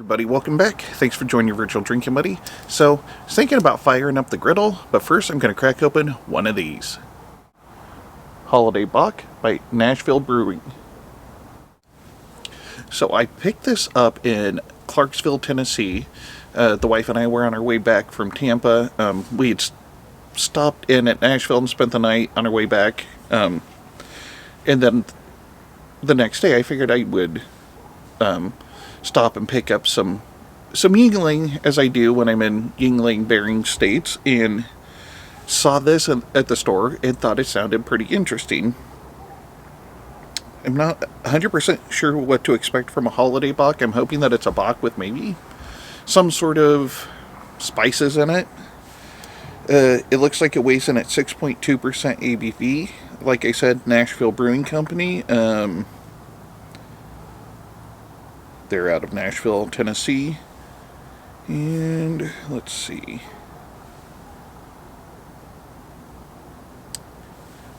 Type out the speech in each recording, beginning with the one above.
everybody, welcome back. Thanks for joining your virtual drinking buddy. So, I was thinking about firing up the griddle, but first I'm going to crack open one of these. Holiday Bock by Nashville Brewing. So I picked this up in Clarksville, Tennessee. The wife and I were on our way back from Tampa. We had stopped in at Nashville and spent the night on our way back. And then the next day I figured I would stop and pick up some Yuengling, as I do when I'm in Yuengling bearing states, and saw this at the store and thought it sounded pretty interesting. I'm not 100% sure what to expect from a Holiday Bock. I'm hoping that it's a Bock with maybe some sort of spices in it. It looks like it weighs in at 6.2% ABV. Like I said, Nashville Brewing Company. They're out of Nashville, Tennessee. And let's see.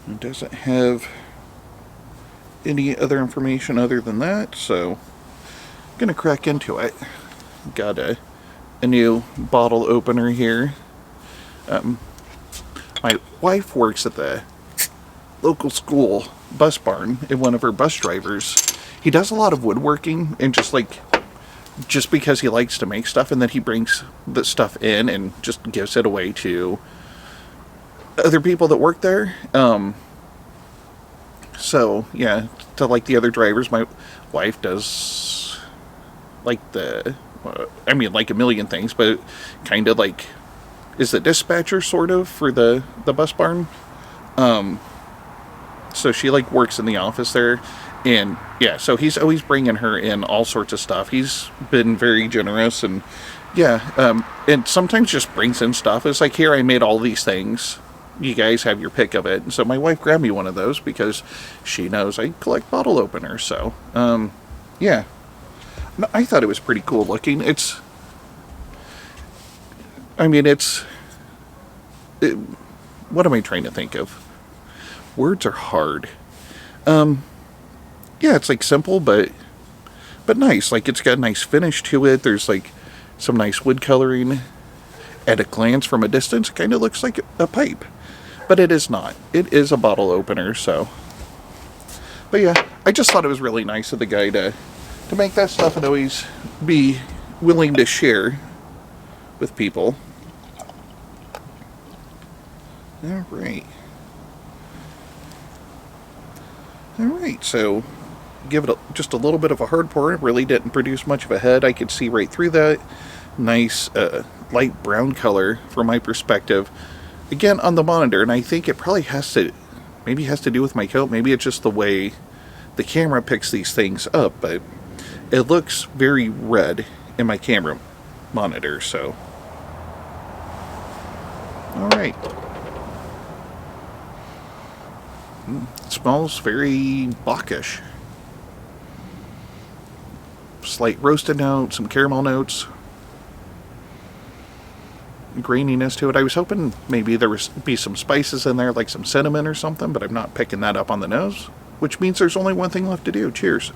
It doesn't have any other information other than that, so I'm gonna crack into it. Got a new bottle opener here. My wife works at the local school bus barn, and one of her bus drivers, he does a lot of woodworking, and just because he likes to make stuff, and then he brings the stuff in and just gives it away to other people that work there. So yeah, to like the other drivers, my wife does like like a million things, but kind of like is the dispatcher sort of for the bus barn. So she like works in the office there, and yeah, so he's always bringing her in all sorts of stuff. He's been very generous, and yeah, and sometimes just brings in stuff. It's like, here, I made all these things. You guys have your pick of it. And so my wife grabbed me one of those because she knows I collect bottle openers. So, yeah. No, I thought it was pretty cool looking. What am I trying to think of? Words are hard. Yeah, it's like simple, but nice. Like, it's got a nice finish to it. There's like some nice wood coloring. At a glance from a distance, it kind of looks like a pipe. But it is not. It is a bottle opener, so. But yeah, I just thought it was really nice of the guy to make that stuff and always be willing to share with people. Alright. Alright, so give it just a little bit of a hard pour. It really didn't produce much of a head. I could see right through that. Nice light brown color from my perspective. Again, on the monitor, and I think it probably has to do with my coat. Maybe it's just the way the camera picks these things up, but it looks very red in my camera monitor, so. Alright. It smells very Bockish. Slight roasted note, some caramel notes. Graininess to it. I was hoping maybe there would be some spices in there, like some cinnamon or something, but I'm not picking that up on the nose, which means there's only one thing left to do. Cheers.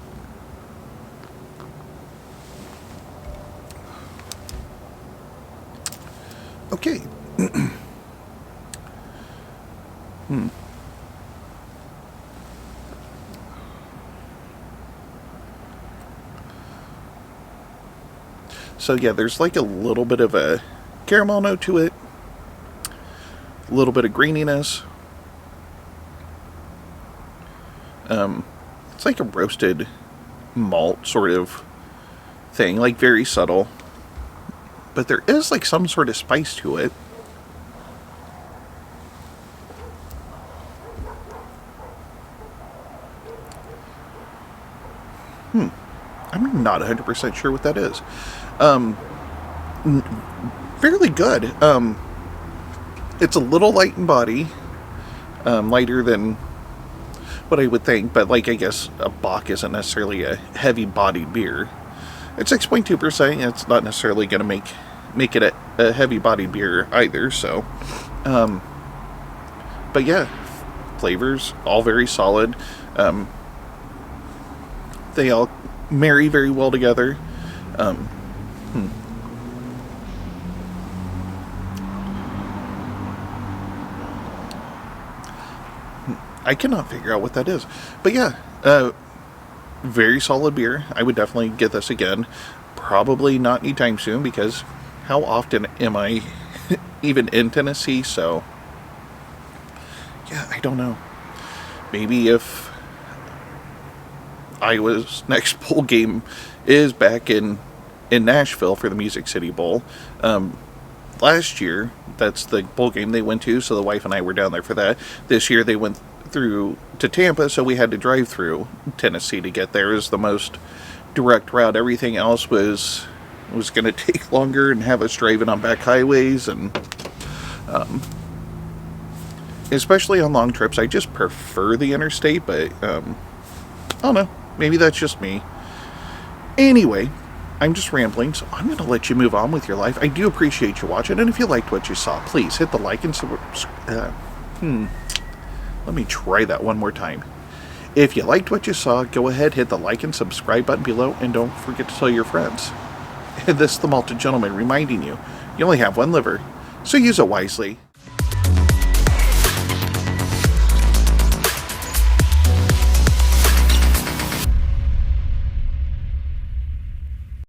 Okay. So yeah, there's like a little bit of a caramel note to it, a little bit of graininess. It's like a roasted malt sort of thing, like very subtle, but there is like some sort of spice to it. I'm not 100% sure what that is. Fairly good. It's a little light in body, lighter than what I would think, but like, I guess a Bock isn't necessarily a heavy bodied beer. It's 6.2%. It's not necessarily going to make it a heavy bodied beer either, so but yeah, flavors all very solid. They all marry very well together. I cannot figure out what that is. But yeah, very solid beer. I would definitely get this again. Probably not anytime soon because how often am I even in Tennessee? So, yeah, I don't know. Maybe if Iowa's next bowl game is back in Nashville for the Music City Bowl. Last year, that's the bowl game they went to, so the wife and I were down there for that. This year they went through to Tampa, so we had to drive through Tennessee to get there. It was the most direct route. Everything else was going to take longer and have us driving on back highways, and especially on long trips, I just prefer the interstate, but I don't know. Maybe that's just me. Anyway, I'm just rambling, so I'm going to let you move on with your life. I do appreciate you watching, and if you liked what you saw, please hit the like and subscribe. Let me try that one more time. If you liked what you saw, go ahead, hit the like and subscribe button below, and don't forget to tell your friends. This is the Malted Gentleman reminding you, you only have one liver, so use it wisely.